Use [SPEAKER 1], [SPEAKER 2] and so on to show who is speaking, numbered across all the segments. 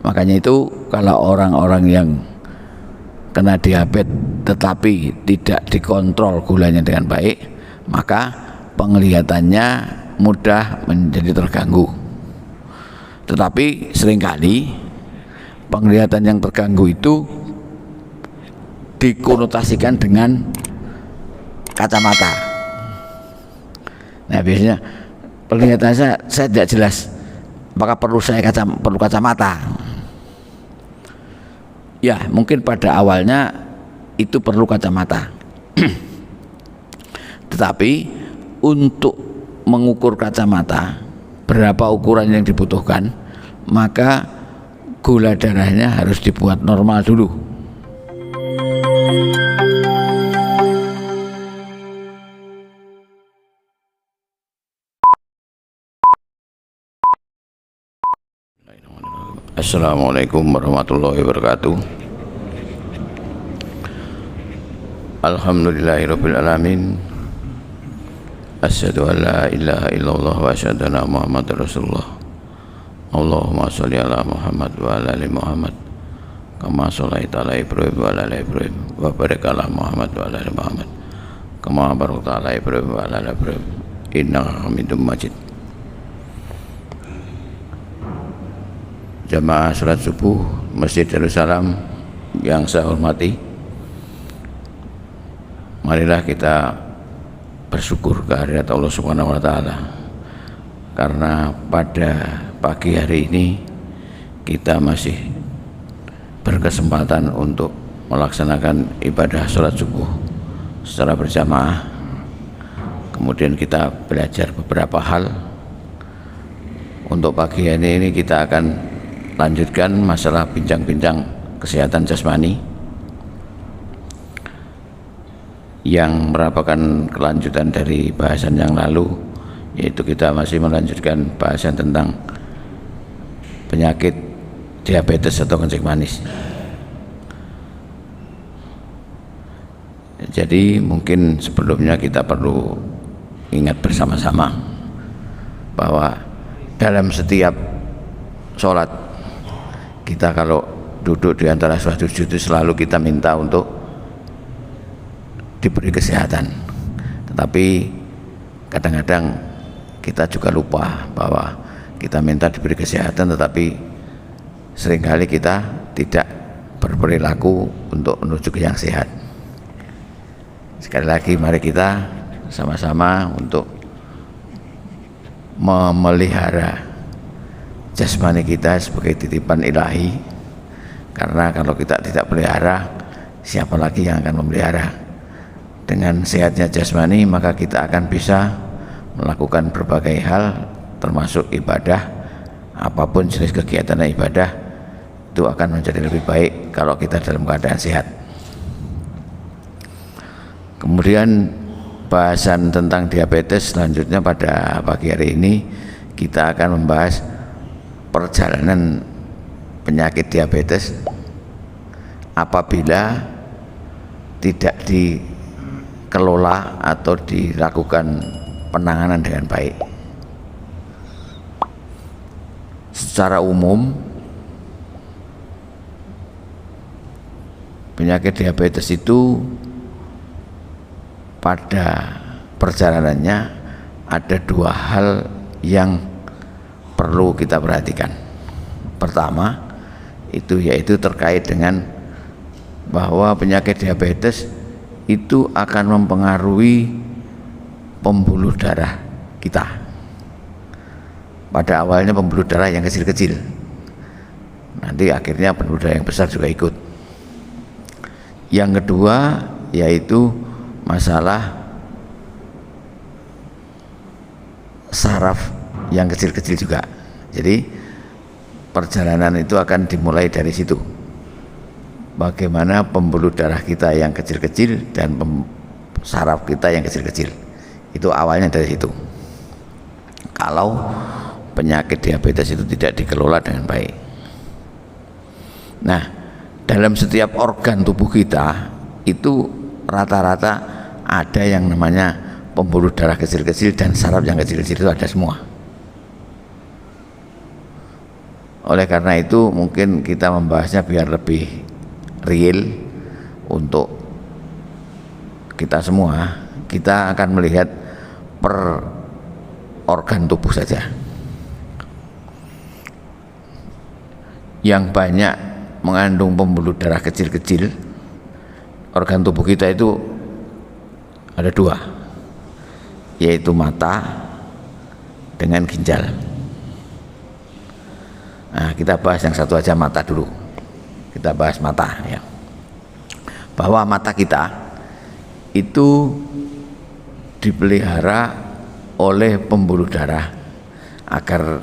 [SPEAKER 1] Makanya itu kalau orang-orang yang kena diabetes tetapi tidak dikontrol gulanya dengan baik, maka penglihatannya mudah menjadi terganggu. Tetapi seringkali penglihatan yang terganggu itu dikonotasikan dengan kacamata. Nah, biasanya penglihatan saya tidak jelas apakah perlu kacamata. Ya, mungkin pada awalnya itu perlu kacamata. Tetapi untuk mengukur kacamata berapa ukuran yang dibutuhkan, maka gula darahnya harus dibuat normal dulu. Assalamualaikum warahmatullahi wabarakatuh. Alhamdulillahirabbil alamin. Asyhadu an la ilaha illallah wa asyhadu anna Muhammadar Rasulullah. Allahumma shalli ala Muhammad wa ala ali Muhammad kama shallaita ala Ibrahim wa ala ali Ibrahim wa barik ala Muhammad wa ala ali Muhammad kama barakta ala Ibrahim wa ala ali Ibrahim innaka Hamidum Majid. Jamaah salat subuh Masjid Darussalam yang saya hormati, marilah kita bersyukur kehadirat Allah Subhanahu wa taala, karena pada pagi hari ini kita masih berkesempatan untuk melaksanakan ibadah sholat subuh secara berjamaah. Kemudian kita belajar beberapa hal. Untuk pagi hari ini kita akan lanjutkan masalah bincang-bincang kesehatan jasmani yang merupakan kelanjutan dari bahasan yang lalu, yaitu kita masih melanjutkan bahasan tentang penyakit diabetes atau kencing manis. Jadi mungkin sebelumnya kita perlu ingat bersama-sama bahwa dalam setiap sholat kita, kalau duduk di antara sholat sujud itu selalu kita minta untuk diberi kesehatan. Tetapi kadang-kadang kita juga lupa bahwa kita minta diberi kesehatan, tetapi seringkali kita tidak berperilaku untuk menuju ke yang sehat. Sekali lagi mari kita sama-sama untuk memelihara jasmani kita sebagai titipan ilahi, karena kalau kita tidak pelihara, siapa lagi yang akan memelihara? Dengan sehatnya jasmani maka kita akan bisa melakukan berbagai hal, termasuk ibadah. Apapun jenis kegiatan ibadah itu akan menjadi lebih baik kalau kita dalam keadaan sehat. Kemudian bahasan tentang diabetes selanjutnya pada pagi hari ini kita akan membahas perjalanan penyakit diabetes apabila tidak dikelola atau dilakukan penanganan dengan baik. Secara umum penyakit diabetes itu pada perjalanannya ada dua hal yang perlu kita perhatikan. Pertama itu yaitu terkait dengan bahwa penyakit diabetes itu akan mempengaruhi pembuluh darah kita. Pada awalnya pembuluh darah yang kecil-kecil, nanti akhirnya pembuluh darah yang besar juga ikut. Yang kedua yaitu masalah saraf yang kecil-kecil juga. Jadi perjalanan itu akan dimulai dari situ. Bagaimana pembuluh darah kita yang kecil-kecil dan saraf kita yang kecil-kecil. Itu awalnya dari situ. Kalau penyakit diabetes itu tidak dikelola dengan baik. Nah, dalam setiap organ tubuh kita itu rata-rata ada yang namanya pembuluh darah kecil-kecil dan saraf yang kecil-kecil, itu ada semua. Oleh karena itu mungkin kita membahasnya biar lebih real untuk kita semua. Kita akan melihat per organ tubuh saja. Yang banyak mengandung pembuluh darah kecil-kecil, organ tubuh kita itu ada dua, yaitu mata dengan ginjal. Nah, kita bahas yang satu aja, mata dulu. Kita bahas mata ya. Bahwa mata kita itu dipelihara oleh pembuluh darah agar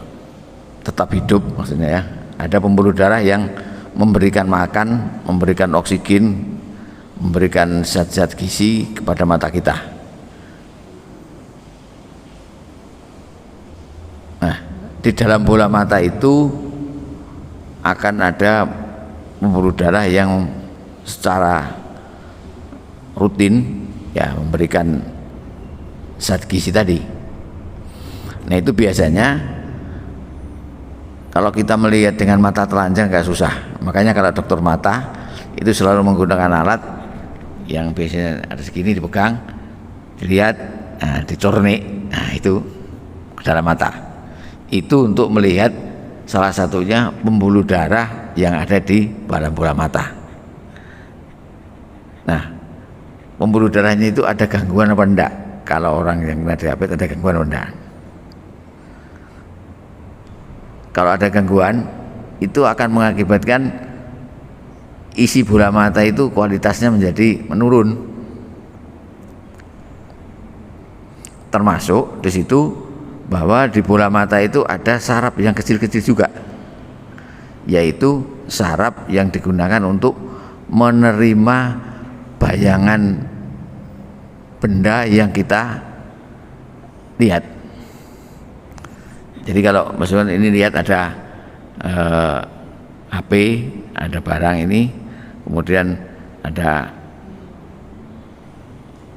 [SPEAKER 1] tetap hidup, maksudnya ya. Ada pembuluh darah yang memberikan makan, memberikan oksigen, memberikan zat-zat gizi kepada mata kita. Nah, di dalam bola mata itu akan ada pembuluh darah yang secara rutin ya memberikan zat gizi tadi. Nah, itu biasanya kalau kita melihat dengan mata telanjang nggak susah. Makanya kalau dokter mata itu selalu menggunakan alat yang biasanya ada segini, dipegang, dilihat, nah, dicornik, nah itu ke dalam mata. Itu untuk melihat salah satunya pembuluh darah yang ada di dalam bola mata. Nah, pembuluh darahnya itu ada gangguan apa enggak? Kalau orang yang kena diabetes ada gangguan apa enggak? Kalau ada gangguan, itu akan mengakibatkan isi bola mata itu kualitasnya menjadi menurun. Termasuk di situ bahwa di bola mata itu ada saraf yang kecil-kecil juga, yaitu saraf yang digunakan untuk menerima bayangan benda yang kita lihat. Jadi kalau misalnya ini lihat ada HP, ada barang ini, kemudian ada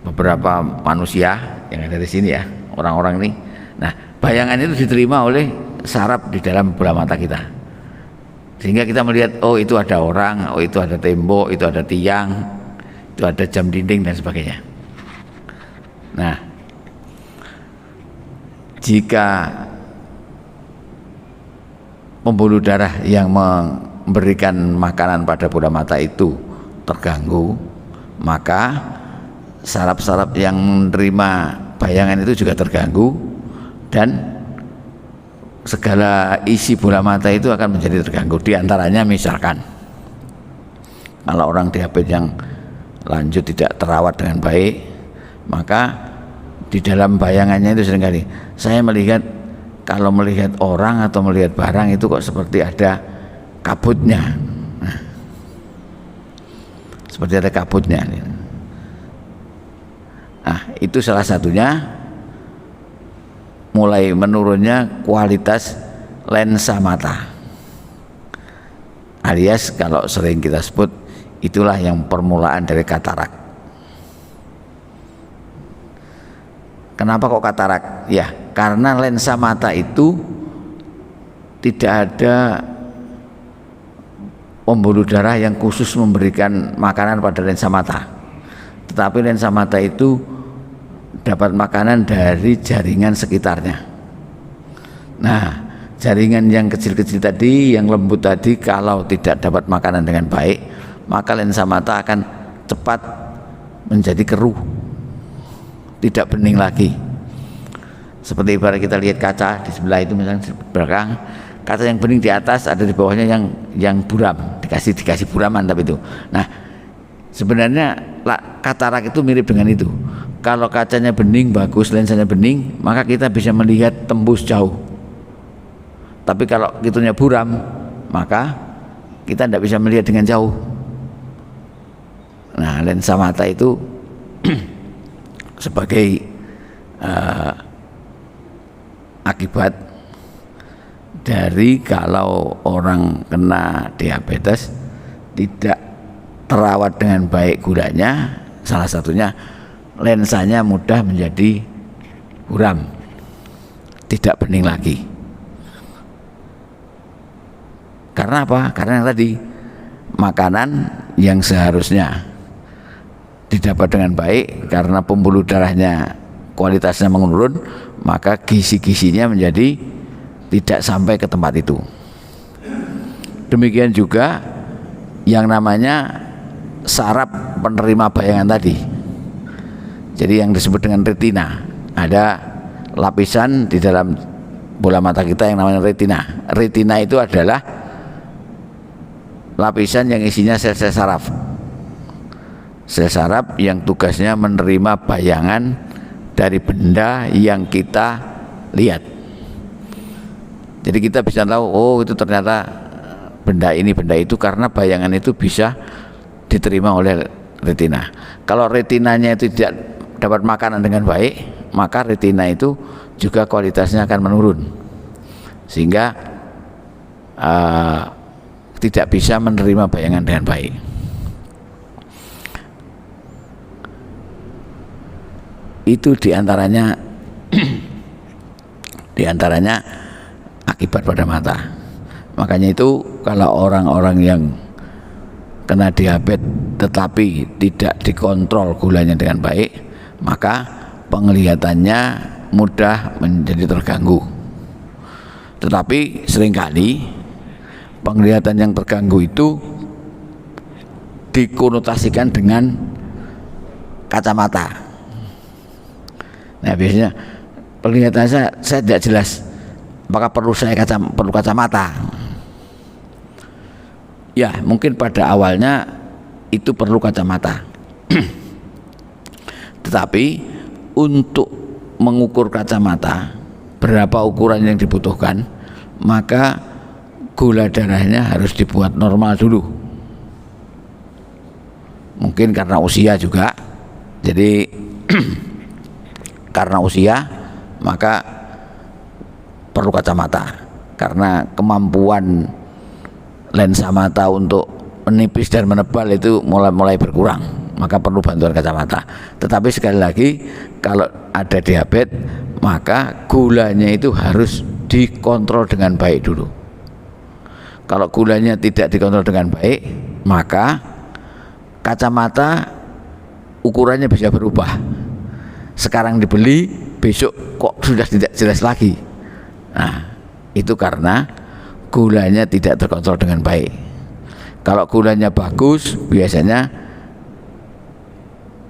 [SPEAKER 1] beberapa manusia yang ada di sini ya, orang-orang ini. Nah, bayangan itu diterima oleh saraf di dalam bola mata kita, sehingga kita melihat, oh itu ada orang, oh itu ada tembok, itu ada tiang, itu ada jam dinding dan sebagainya. Nah, jika pembuluh darah yang memberikan makanan pada bola mata itu terganggu, maka saraf-saraf yang menerima bayangan itu juga terganggu, dan segala isi bola mata itu akan menjadi terganggu. Di antaranya misalkan kalau orang diabetes yang lanjut tidak terawat dengan baik, maka di dalam bayangannya itu seringkali saya melihat, kalau melihat orang atau melihat barang itu kok seperti ada kabutnya. Nah, seperti ada kabutnya. Nah, itu salah satunya mulai menurunnya kualitas lensa mata, alias kalau sering kita sebut itulah yang permulaan dari katarak. Kenapa kok katarak? Ya, karena lensa mata itu tidak ada pembuluh darah yang khusus memberikan makanan pada lensa mata, tetapi lensa mata itu dapat makanan dari jaringan sekitarnya. Nah, jaringan yang kecil-kecil tadi, yang lembut tadi, kalau tidak dapat makanan dengan baik, maka lensa mata akan cepat menjadi keruh, tidak bening lagi. Seperti ibarat kita lihat kaca di sebelah itu, misalnya di belakang, kaca yang bening di atas, ada di bawahnya yang buram, dikasih buraman tapi itu. Nah, sebenarnya katarak itu mirip dengan itu. Kalau kacanya bening bagus, lensanya bening, maka kita bisa melihat tembus jauh. Tapi kalau itunya buram, maka kita tidak bisa melihat dengan jauh. Nah, lensa mata itu sebagai akibat dari kalau orang kena diabetes tidak terawat dengan baik gulanya, salah satunya lensanya mudah menjadi buram, tidak bening lagi. Karena apa? Karena yang tadi, makanan yang seharusnya didapat dengan baik, karena pembuluh darahnya kualitasnya menurun, maka gizi-gizinya menjadi tidak sampai ke tempat itu. Demikian juga yang namanya saraf penerima bayangan tadi. Jadi yang disebut dengan retina, ada lapisan di dalam bola mata kita yang namanya retina. Retina itu adalah lapisan yang isinya sel-sel saraf. Sel saraf yang tugasnya menerima bayangan dari benda yang kita lihat. Jadi kita bisa tahu, oh itu ternyata benda ini, benda itu, karena bayangan itu bisa diterima oleh retina. Kalau retinanya itu tidak dapat makanan dengan baik, maka retina itu juga kualitasnya akan menurun, sehingga tidak bisa menerima bayangan dengan baik. Itu diantaranya diantaranya akibat pada mata. Makanya itu kalau orang-orang yang kena diabetes tetapi tidak dikontrol gulanya dengan baik, maka penglihatannya mudah menjadi terganggu. Tetapi seringkali penglihatan yang terganggu itu dikonotasikan dengan kacamata. Nah, biasanya penglihatan saya tidak jelas, apakah perlu kacamata? Ya, mungkin pada awalnya itu perlu kacamata. Tetapi untuk mengukur kacamata berapa ukuran yang dibutuhkan, maka gula darahnya harus dibuat normal dulu. Mungkin karena usia juga, jadi karena usia maka perlu kacamata, karena kemampuan lensa mata untuk menipis dan menebal itu mulai berkurang, maka perlu bantuan kacamata. Tetapi sekali lagi, kalau ada diabetes maka gulanya itu harus dikontrol dengan baik dulu. Kalau gulanya tidak dikontrol dengan baik, maka kacamata ukurannya bisa berubah. Sekarang dibeli, besok kok sudah tidak jelas lagi. Nah, itu karena gulanya tidak terkontrol dengan baik. Kalau gulanya bagus, biasanya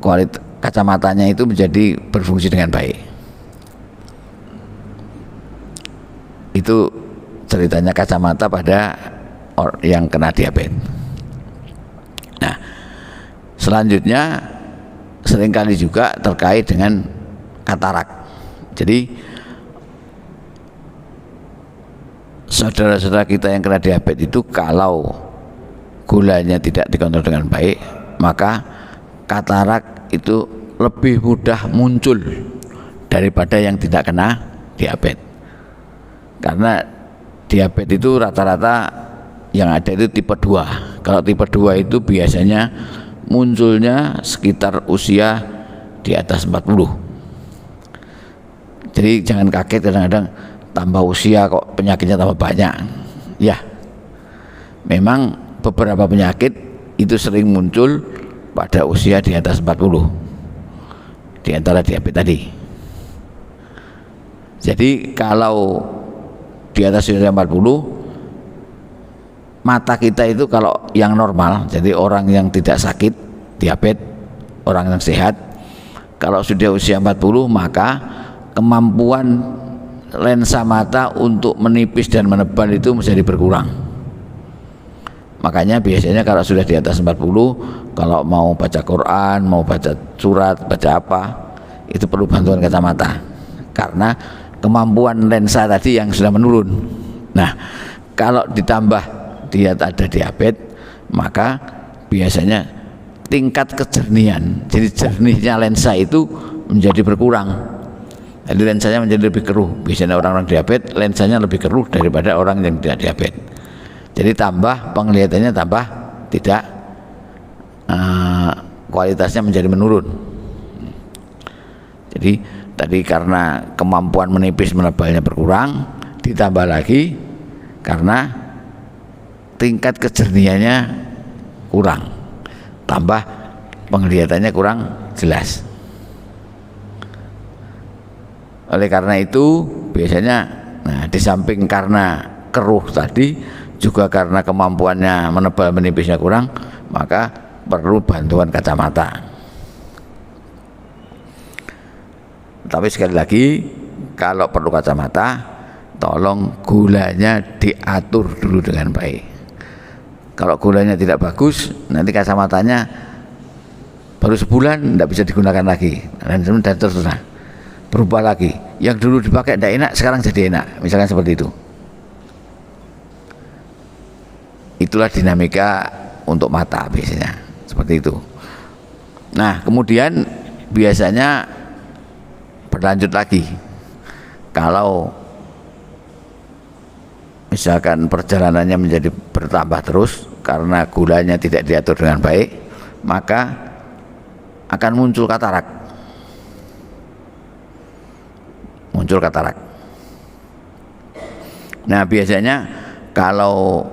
[SPEAKER 1] kualitas kacamatanya itu menjadi berfungsi dengan baik. Itu ceritanya kacamata pada yang kena diabetes. Nah, selanjutnya seringkali juga terkait dengan katarak. Jadi saudara-saudara kita yang kena diabetes itu kalau gulanya tidak dikontrol dengan baik, maka katarak itu lebih mudah muncul daripada yang tidak kena diabetes. Karena diabetes itu rata-rata yang ada itu tipe 2. Kalau tipe 2 itu biasanya munculnya sekitar usia di atas 40. Jadi jangan kaget kadang-kadang tambah usia kok penyakitnya tambah banyak. Ya, memang beberapa penyakit itu sering muncul pada usia di atas 40, di antara diabetes tadi. Jadi kalau di atas usia 40, mata kita itu kalau yang normal, jadi orang yang tidak sakit diabetes, orang yang sehat, kalau sudah usia 40 maka kemampuan lensa mata untuk menipis dan menebal itu menjadi berkurang. Makanya biasanya kalau sudah di atas 40, kalau mau baca Quran, mau baca surat, baca apa, itu perlu bantuan kacamata, karena kemampuan lensa tadi yang sudah menurun. Nah, kalau ditambah dia ada diabetes, maka biasanya tingkat kejernihan, jadi jernihnya lensa itu menjadi berkurang. Jadi lensanya menjadi lebih keruh. Biasanya orang-orang diabetes lensanya lebih keruh daripada orang yang tidak diabetes. Jadi tambah penglihatannya tambah tidak, kualitasnya menjadi menurun. Jadi tadi karena kemampuan menipis menebalnya berkurang, ditambah lagi karena tingkat kejernihannya kurang, tambah penglihatannya kurang jelas. Oleh karena itu biasanya, nah di samping karena keruh tadi, juga karena kemampuannya menebal menipisnya kurang, maka perlu bantuan kacamata. Tapi sekali lagi, kalau perlu kacamata, tolong gulanya diatur dulu dengan baik. Kalau gulanya tidak bagus, nanti kacamatanya baru sebulan tidak bisa digunakan lagi, dan terus berubah lagi. Yang dulu dipakai tidak enak, sekarang jadi enak, misalkan seperti itu. Itulah dinamika untuk mata biasanya, seperti itu. Nah, kemudian biasanya berlanjut lagi. Kalau misalkan perjalanannya menjadi bertambah terus karena gulanya tidak diatur dengan baik, maka akan muncul katarak. Muncul katarak. Nah, biasanya kalau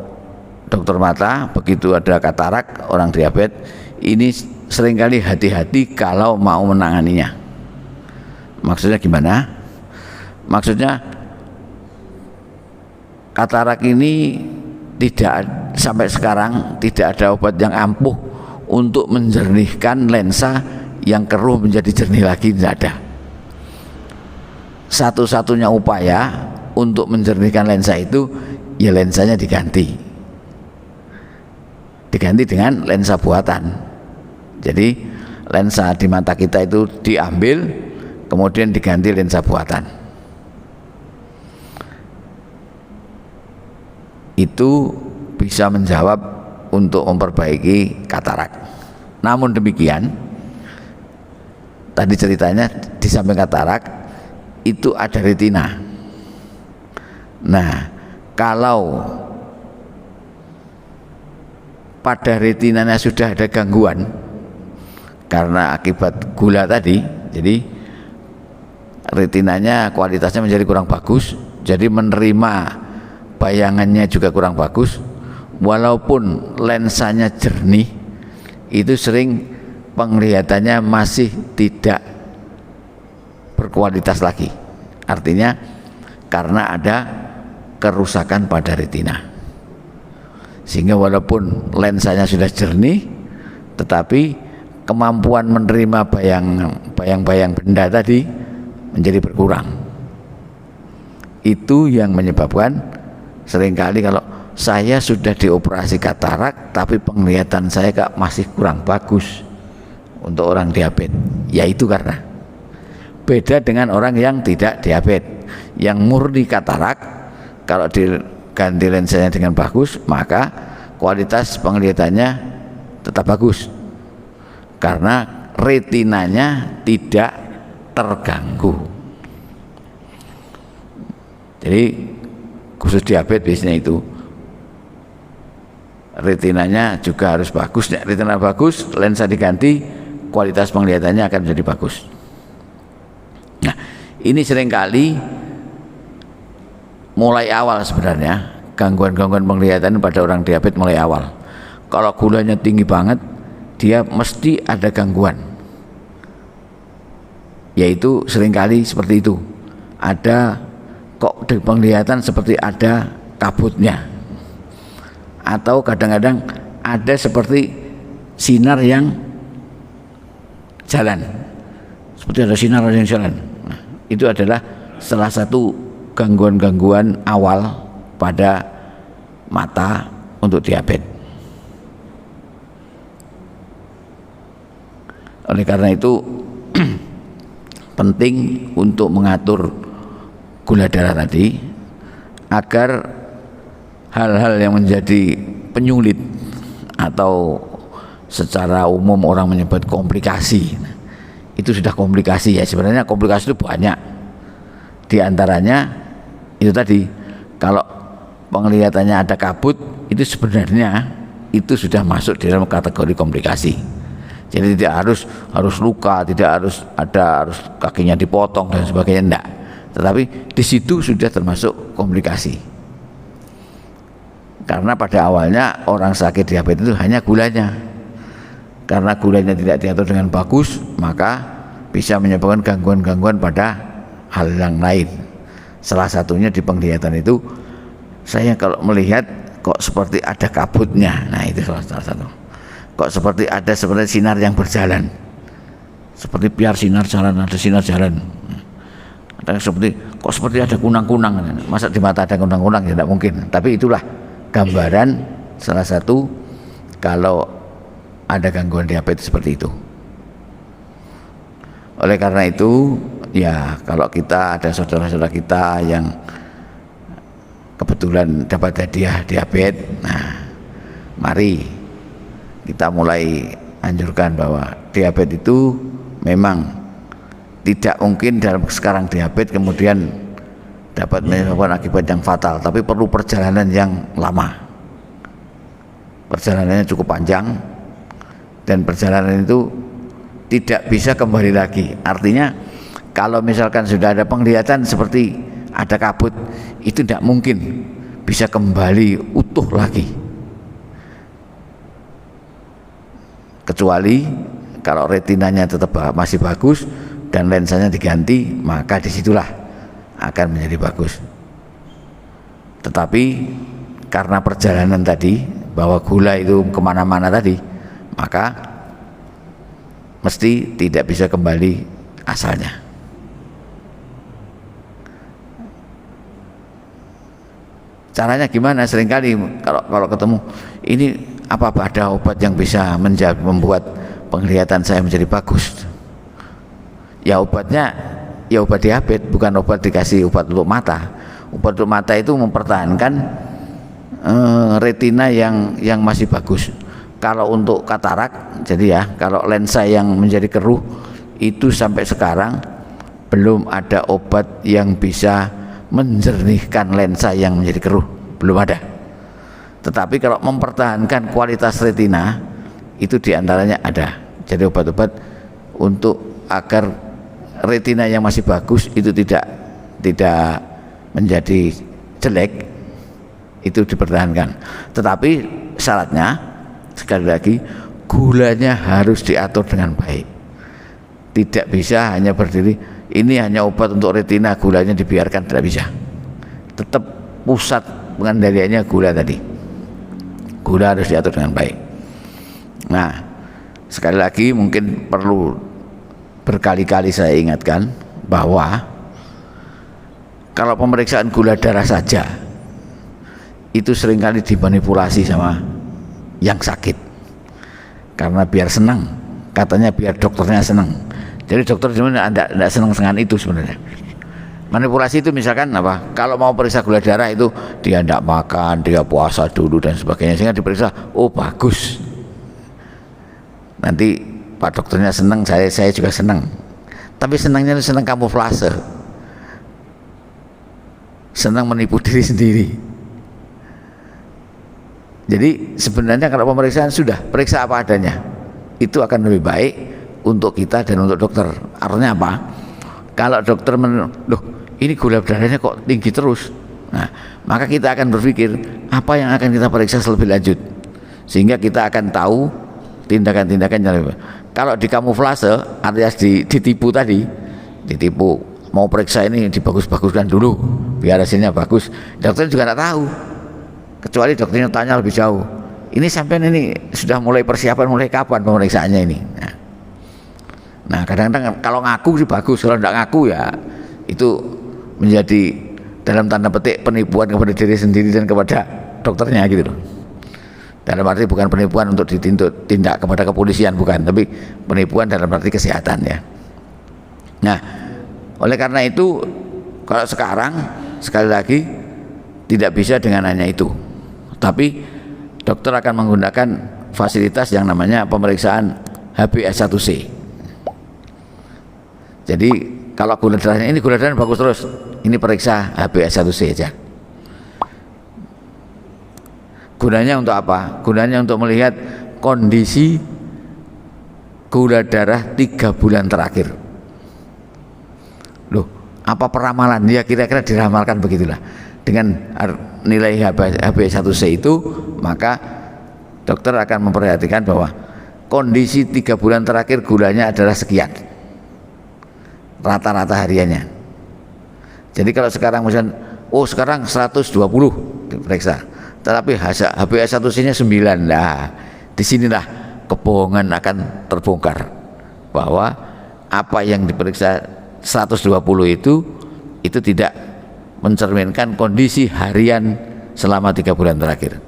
[SPEAKER 1] dokter mata begitu ada katarak orang diabetes, ini seringkali hati-hati kalau mau menanganinya. Maksudnya gimana? Maksudnya katarak ini tidak, sampai sekarang tidak ada obat yang ampuh untuk menjernihkan lensa yang keruh menjadi jernih lagi, tidak ada. Satu-satunya upaya untuk menjernihkan lensa itu ya lensanya diganti dengan lensa buatan. Jadi lensa di mata kita itu diambil kemudian diganti lensa buatan. Itu bisa menjawab untuk memperbaiki katarak. Namun demikian, tadi ceritanya di samping katarak itu ada retina. Nah, kalau pada retinanya sudah ada gangguan karena akibat gula tadi, jadi retinanya kualitasnya menjadi kurang bagus, jadi menerima bayangannya juga kurang bagus. Walaupun lensanya jernih, itu sering penglihatannya masih tidak berkualitas lagi. Artinya karena ada kerusakan pada retina, sehingga walaupun lensanya sudah jernih, tetapi kemampuan menerima bayang-bayang benda tadi menjadi berkurang. Itu yang menyebabkan seringkali kalau saya sudah dioperasi katarak tapi penglihatan saya masih kurang bagus untuk orang diabetes, yaitu karena beda dengan orang yang tidak diabetes. Yang murni katarak, kalau diganti lensanya dengan bagus, maka kualitas penglihatannya tetap bagus karena retinanya tidak terganggu. Jadi khusus diabetes biasanya itu retinanya juga harus bagus. Retina bagus, lensa diganti, kualitas penglihatannya akan menjadi bagus. Nah, ini seringkali mulai awal sebenarnya gangguan-gangguan penglihatan pada orang diabetes mulai awal. Kalau gulanya tinggi banget, dia mesti ada gangguan, yaitu seringkali seperti itu. Ada kok di penglihatan seperti ada kabutnya, atau kadang-kadang ada seperti sinar yang jalan, seperti ada sinar yang jalan. Nah, itu adalah salah satu gangguan-gangguan awal pada mata untuk diabetes. Oleh karena itu penting untuk mengatur gula darah tadi agar hal-hal yang menjadi penyulit atau secara umum orang menyebut komplikasi, itu sudah komplikasi ya. Sebenarnya komplikasi itu banyak. Di antaranya itu tadi, kalau penglihatannya ada kabut, itu sebenarnya itu sudah masuk di dalam kategori komplikasi. Jadi tidak harus luka, tidak harus kakinya dipotong dan sebagainya, enggak. Tetapi di situ sudah termasuk komplikasi. Karena pada awalnya orang sakit diabetes itu hanya gulanya. Karena gulanya tidak diatur dengan bagus, maka bisa menyebabkan gangguan-gangguan pada hal yang lain. Salah satunya di penglihatan itu, saya kalau melihat kok seperti ada kabutnya. Nah itu salah satu. Kok seperti ada sinar yang berjalan. Seperti biar sinar jalan, ada sinar jalan. Ada seperti ada kunang-kunang. Masa di mata ada kunang-kunang? Ya tidak mungkin. Tapi itulah gambaran salah satu kalau ada gangguan diabetes seperti itu. Oleh karena itu, ya kalau kita ada saudara-saudara kita yang kebetulan dapat hadiah diabetes, nah mari kita mulai anjurkan bahwa diabetes itu memang tidak mungkin dalam sekarang diabetes kemudian dapat menyebabkan akibat yang fatal, tapi perlu perjalanan yang lama. Perjalanannya cukup panjang dan perjalanan itu tidak bisa kembali lagi. Artinya kalau misalkan sudah ada penglihatan seperti ada kabut, itu tidak mungkin bisa kembali utuh lagi, kecuali kalau retinanya tetap masih bagus dan lensanya diganti, maka disitulah akan menjadi bagus. Tetapi karena perjalanan tadi, bahwa gula itu kemana-mana tadi, maka mesti tidak bisa kembali asalnya. Caranya gimana? Seringkali kalau ketemu ini, apa ada obat yang bisa membuat penglihatan saya menjadi bagus? Ya obatnya ya obat diabetes, bukan obat dikasih obat untuk mata. Obat untuk mata itu mempertahankan retina yang masih bagus. Kalau untuk katarak, jadi ya kalau lensa yang menjadi keruh itu sampai sekarang belum ada obat yang bisa menjernihkan lensa yang menjadi keruh, belum ada. Tetapi kalau mempertahankan kualitas retina itu diantaranya ada. Jadi obat-obat untuk agar retina yang masih bagus itu tidak menjadi jelek, itu dipertahankan. Tetapi syaratnya sekali lagi gulanya harus diatur dengan baik. Tidak bisa hanya berdiri ini hanya obat untuk retina, gulanya dibiarkan, tidak bisa. Tetap pusat pengendaliannya gula tadi. Gula harus diatur dengan baik. Nah, sekali lagi mungkin perlu berkali-kali saya ingatkan bahwa kalau pemeriksaan gula darah saja itu seringkali dimanipulasi sama yang sakit, karena biar senang, katanya biar dokternya senang. Jadi dokter sebenarnya tidak senang dengan itu sebenarnya. Manipulasi itu misalkan apa? Kalau mau periksa gula darah itu dia tidak makan, dia puasa dulu dan sebagainya, sehingga diperiksa, oh bagus. Nanti Pak dokternya senang, saya juga senang. Tapi senangnya itu senang kamuflase, senang menipu diri sendiri. Jadi sebenarnya kalau pemeriksaan sudah periksa apa adanya, itu akan lebih baik untuk kita dan untuk dokter. Artinya apa? Kalau dokter loh ini gula darahnya kok tinggi terus, nah maka kita akan berpikir apa yang akan kita periksa lebih lanjut, sehingga kita akan tahu tindakan-tindakan yang lebih. Kalau di kamuflase alias ditipu tadi, ditipu mau periksa ini dibagus-baguskan dulu biar hasilnya bagus, dokter juga tidak tahu, kecuali dokternya tanya lebih jauh, ini sampai ini sudah mulai persiapan mulai kapan pemeriksaannya ini. Nah kadang-kadang kalau ngaku sih bagus, kalau tidak ngaku ya itu menjadi dalam tanda petik penipuan kepada diri sendiri dan kepada dokternya gitu loh. Dalam arti bukan penipuan untuk ditindak kepada kepolisian, bukan, tapi penipuan dalam arti kesehatan ya. Nah, oleh karena itu kalau sekarang sekali lagi tidak bisa dengan hanya itu, tapi dokter akan menggunakan fasilitas yang namanya pemeriksaan HbA1c. Jadi kalau gula darahnya ini gula darah bagus terus, ini periksa HbA1c aja. Gunanya untuk apa? Gunanya untuk melihat kondisi gula darah 3 bulan terakhir. Loh, apa peramalan? Ya kira-kira diramalkan begitulah. dengan nilai HbA1c itu, maka dokter akan memperhatikan bahwa kondisi 3 bulan terakhir gulanya adalah sekian rata-rata hariannya. Jadi kalau sekarang misalnya sekarang 120 diperiksa, tetapi HbA1c-nya 9, nah disinilah kebohongan akan terbongkar bahwa apa yang diperiksa 120 itu tidak mencerminkan kondisi harian selama 3 bulan terakhir.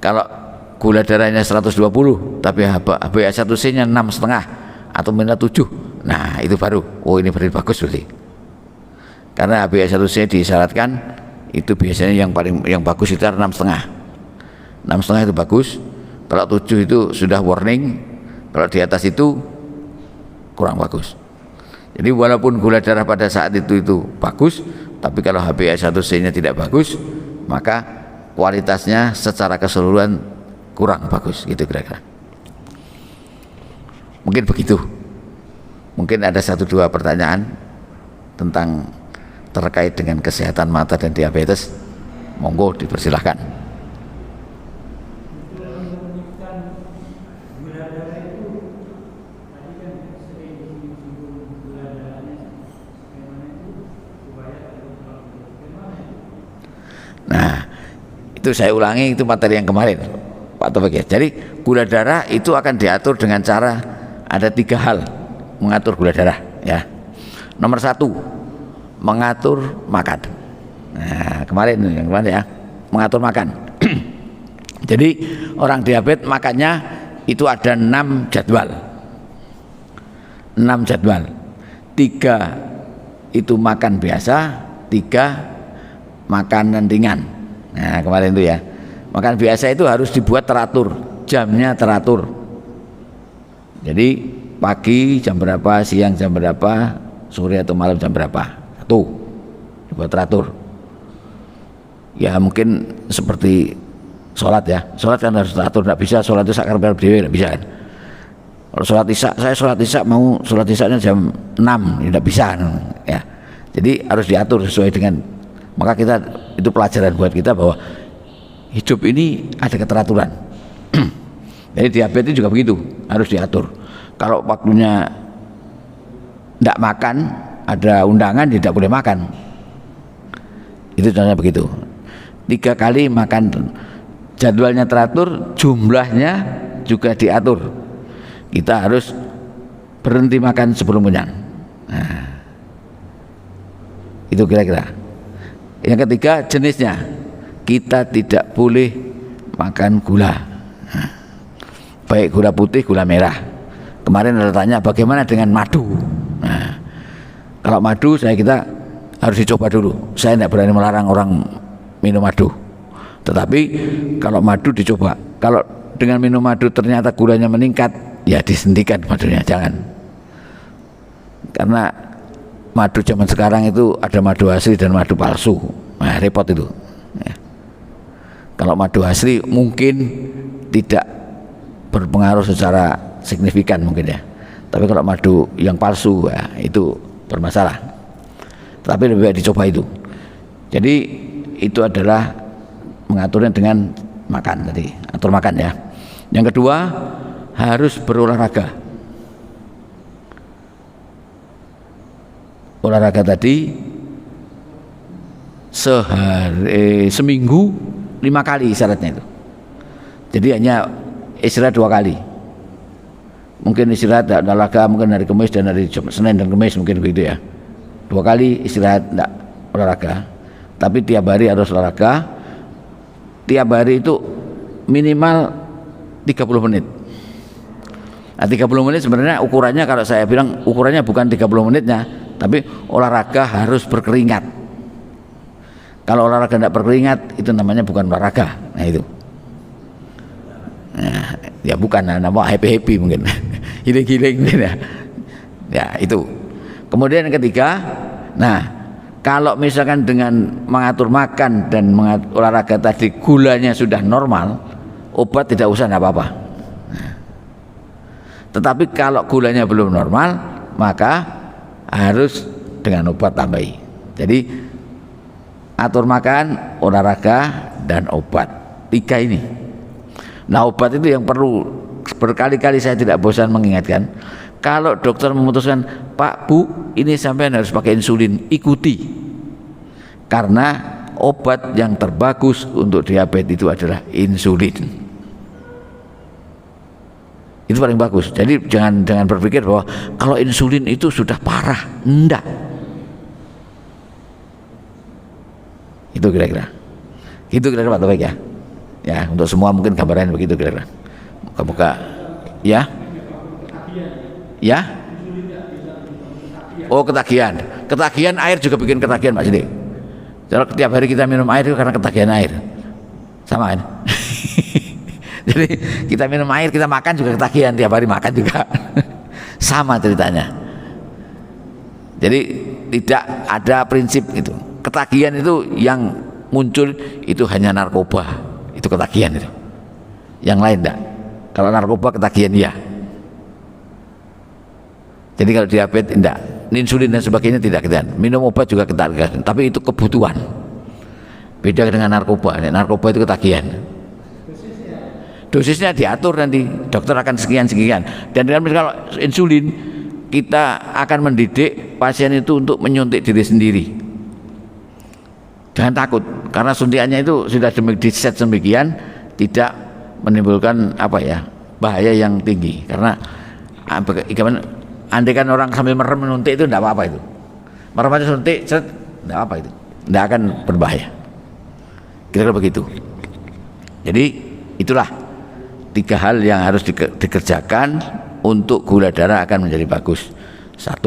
[SPEAKER 1] Kalau gula darahnya 120 tapi HbA1c-nya 6,5 atau -7, nah itu baru ini berarti bagus berarti. Karena HbA1c disyaratkan itu biasanya yang bagus itu 6,5. 6,5 itu bagus. Kalau 7 itu sudah warning, kalau di atas itu kurang bagus. Jadi walaupun gula darah pada saat itu bagus, tapi kalau HbA1c-nya tidak bagus, maka kualitasnya secara keseluruhan kurang bagus, gitu kira-kira. Mungkin begitu. Mungkin ada 1-2 pertanyaan tentang terkait dengan kesehatan mata dan diabetes. Monggo dipersilahkan. Nah, itu saya ulangi, itu materi yang kemarin Pak Taufik ya. Jadi gula darah itu akan diatur dengan cara ada 3 hal mengatur gula darah ya. Nomor 1, mengatur makan. Nah, yang kemarin ya, mengatur makan. Jadi orang diabetes makannya itu ada 6 jadwal. 6 jadwal. 3 itu makan biasa, 3 makanan ringan. Nah, kemarin itu ya. Makan biasa itu harus dibuat teratur, jamnya teratur. Jadi pagi jam berapa, siang jam berapa, sore atau malam jam berapa. Satu, dibuat teratur. Ya mungkin seperti sholat ya. Sholat kan harus teratur, tidak bisa sholat itu sakar berdiri, tidak bisa kan. Kalau sholat isya, saya sholat isya mau sholat isyanya jam 6, tidak bisa ya. Jadi harus diatur sesuai dengan, maka kita itu pelajaran buat kita bahwa hidup ini ada keteraturan. Jadi diabetes juga begitu, harus diatur. Kalau waktunya tidak makan, ada undangan tidak boleh makan. Itu contohnya begitu. 3 kali makan, jadwalnya teratur, jumlahnya juga diatur. Kita harus berhenti makan sebelum kenyang. Nah, itu kira-kira. Yang ketiga, jenisnya, kita tidak boleh makan gula, baik gula putih, gula merah. Kemarin ada tanya bagaimana dengan madu. Nah, kalau madu kita harus dicoba dulu. Saya tidak berani melarang orang minum madu, tetapi kalau madu dicoba. Kalau dengan minum madu ternyata gulanya meningkat, ya dihentikan madunya, jangan. Karena madu zaman sekarang itu ada madu asli dan madu palsu. Nah, repot itu ya. Kalau madu asli mungkin tidak berpengaruh secara signifikan mungkin ya, tapi kalau madu yang palsu ya, itu bermasalah. Tapi lebih baik dicoba itu. Jadi itu adalah mengaturnya dengan makan tadi, atur makan ya. Yang kedua, harus berolahraga. Olahraga tadi seminggu 5 kali syaratnya itu. Jadi hanya istirahat 2 kali. Mungkin istirahat tidak olahraga, mungkin hari Kamis dan hari Senin dan Kamis mungkin begitu ya. 2 kali istirahat tidak olahraga. Tapi tiap hari harus olahraga. Tiap hari itu minimal 30 menit. Nah, 30 menit sebenarnya ukurannya, kalau saya bilang ukurannya bukan 30 menitnya, tapi olahraga harus berkeringat. Kalau olahraga tidak berkeringat, itu namanya bukan olahraga. Nah itu, nah, ya bukan, nama happy mungkin, giling-giling ya. Ya itu. Kemudian yang ketiga, nah kalau misalkan dengan mengatur makan dan olahraga tadi gulanya sudah normal, obat tidak usah, tidak apa-apa. Nah, tetapi kalau gulanya belum normal, maka harus dengan obat tambahi. Jadi atur makan, olahraga, dan obat. 3 ini. Nah, obat itu yang perlu berkali-kali saya tidak bosan mengingatkan. Kalau dokter memutuskan, Pak, Bu, ini sampean harus pakai insulin, ikuti. Karena obat yang terbagus untuk diabetes itu adalah insulin. Itu paling bagus. Jadi jangan berpikir bahwa kalau insulin itu sudah parah. Enggak. Itu kira-kira. Itu kira-kira Pak Taufik ya. Ya, untuk semua mungkin gambaran begitu kira-kira. Buka-buka. Ya. Ya. Oh, ketagihan. Ketagihan air juga bikin ketagihan Pak Sidik. Kalau tiap hari kita minum air itu karena ketagihan air. Sama kan? Jadi kita minum air, kita makan juga ketagihan, tiap hari makan juga. Sama ceritanya. Jadi tidak ada prinsip itu. Ketagihan itu yang muncul itu hanya narkoba. Itu ketagihan itu. Yang lain enggak. Kalau narkoba ketagihan ya. Jadi kalau diabetes enggak. Insulin dan sebagainya tidak ketagihan. Minum obat juga ketagihan, tapi itu kebutuhan. Beda dengan narkoba. Narkoba itu ketagihan. Dosisnya diatur nanti, dokter akan sekian-sekian. Dan dengan kalau insulin, kita akan mendidik pasien itu untuk menyuntik diri sendiri. Jangan takut, karena suntikannya itu sudah diset demikian, tidak menimbulkan bahaya yang tinggi. Karena andai kan orang sambil merem menuntik itu tidak apa-apa itu. Merem aja suntik, tidak apa itu, tidak akan berbahaya. Kira-kira begitu. Jadi itulah 3 hal yang harus dikerjakan untuk gula darah akan menjadi bagus. 1,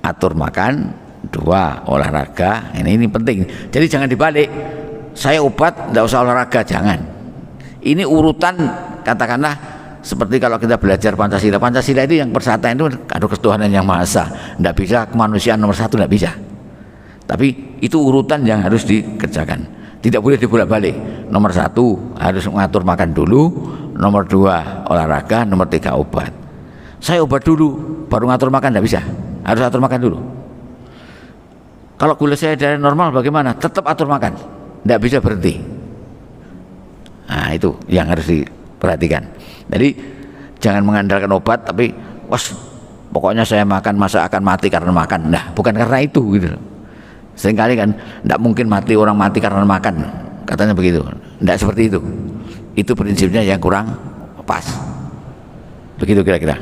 [SPEAKER 1] atur makan. 2, olahraga. Ini penting. Jadi jangan dibalik. Saya obat, tidak usah olahraga, jangan. Ini urutan, katakanlah seperti kalau kita belajar Pancasila. Pancasila itu yang persatuan itu ada ketuhanan yang Maha Esa. Tidak bisa kemanusiaan nomor 1, tidak bisa. Tapi itu urutan yang harus dikerjakan. Tidak boleh dibolak-balik. Nomor 1 harus mengatur makan dulu, nomor 2 olahraga, nomor 3 obat. Saya obat dulu baru ngatur makan, tidak bisa. Harus atur makan dulu. Kalau gula saya dari normal bagaimana? Tetap atur makan, tidak bisa berhenti. Nah, itu yang harus diperhatikan. Jadi jangan mengandalkan obat, tapi pokoknya saya makan masa akan mati karena makan. Nah, bukan karena itu gitu. Seringkali kan tidak mungkin orang mati karena makan, katanya begitu. Tidak seperti itu. Itu prinsipnya yang kurang pas. Begitu kira-kira.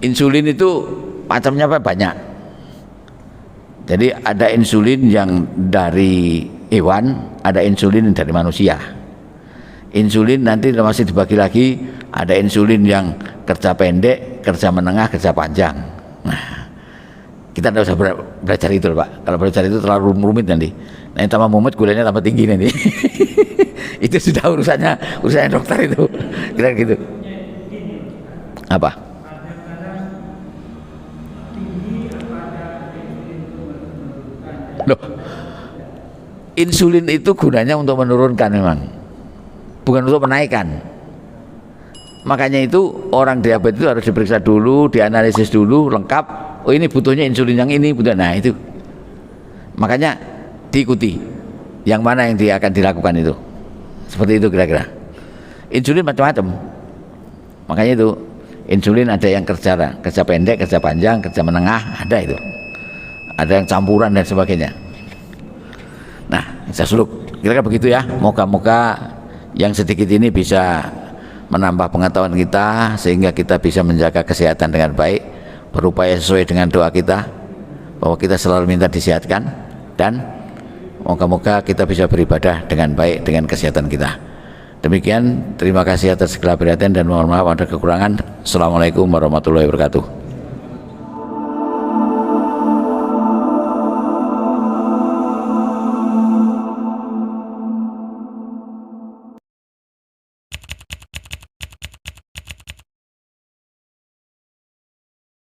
[SPEAKER 1] Insulin itu macamnya banyak. Jadi ada insulin yang dari hewan, ada insulin dari manusia. Insulin nanti masih dibagi lagi, ada insulin yang kerja pendek, kerja menengah, kerja panjang. Nah, kita tidak usah belajar itu Pak. Kalau belajar itu terlalu rumit nanti. Nah, yang tambah rumit gulanya tambah tinggi nanti. Itu sudah urusannya dokter itu. Kira gitu. Apa? Loh, insulin itu gunanya untuk menurunkan memang, bukan untuk menaikkan. Makanya itu orang diabetes itu harus diperiksa dulu, dianalisis dulu lengkap. Oh, ini butuhnya insulin yang ini, butuh. Nah, itu makanya diikuti yang mana yang dia akan dilakukan itu. Seperti itu kira-kira. Insulin macam-macam. Makanya itu insulin ada yang kerja pendek, kerja panjang, kerja menengah, ada itu. Ada yang campuran dan sebagainya. Nah, saya suluk kira-kira begitu ya. Moga-moga yang sedikit ini bisa menambah pengetahuan kita sehingga kita bisa menjaga kesehatan dengan baik, berupaya sesuai dengan doa kita bahwa kita selalu minta disehatkan, dan moga-moga kita bisa beribadah dengan baik dengan kesehatan kita. Demikian, terima kasih atas segala perhatian dan mohon maaf ada kekurangan. Assalamualaikum warahmatullahi wabarakatuh.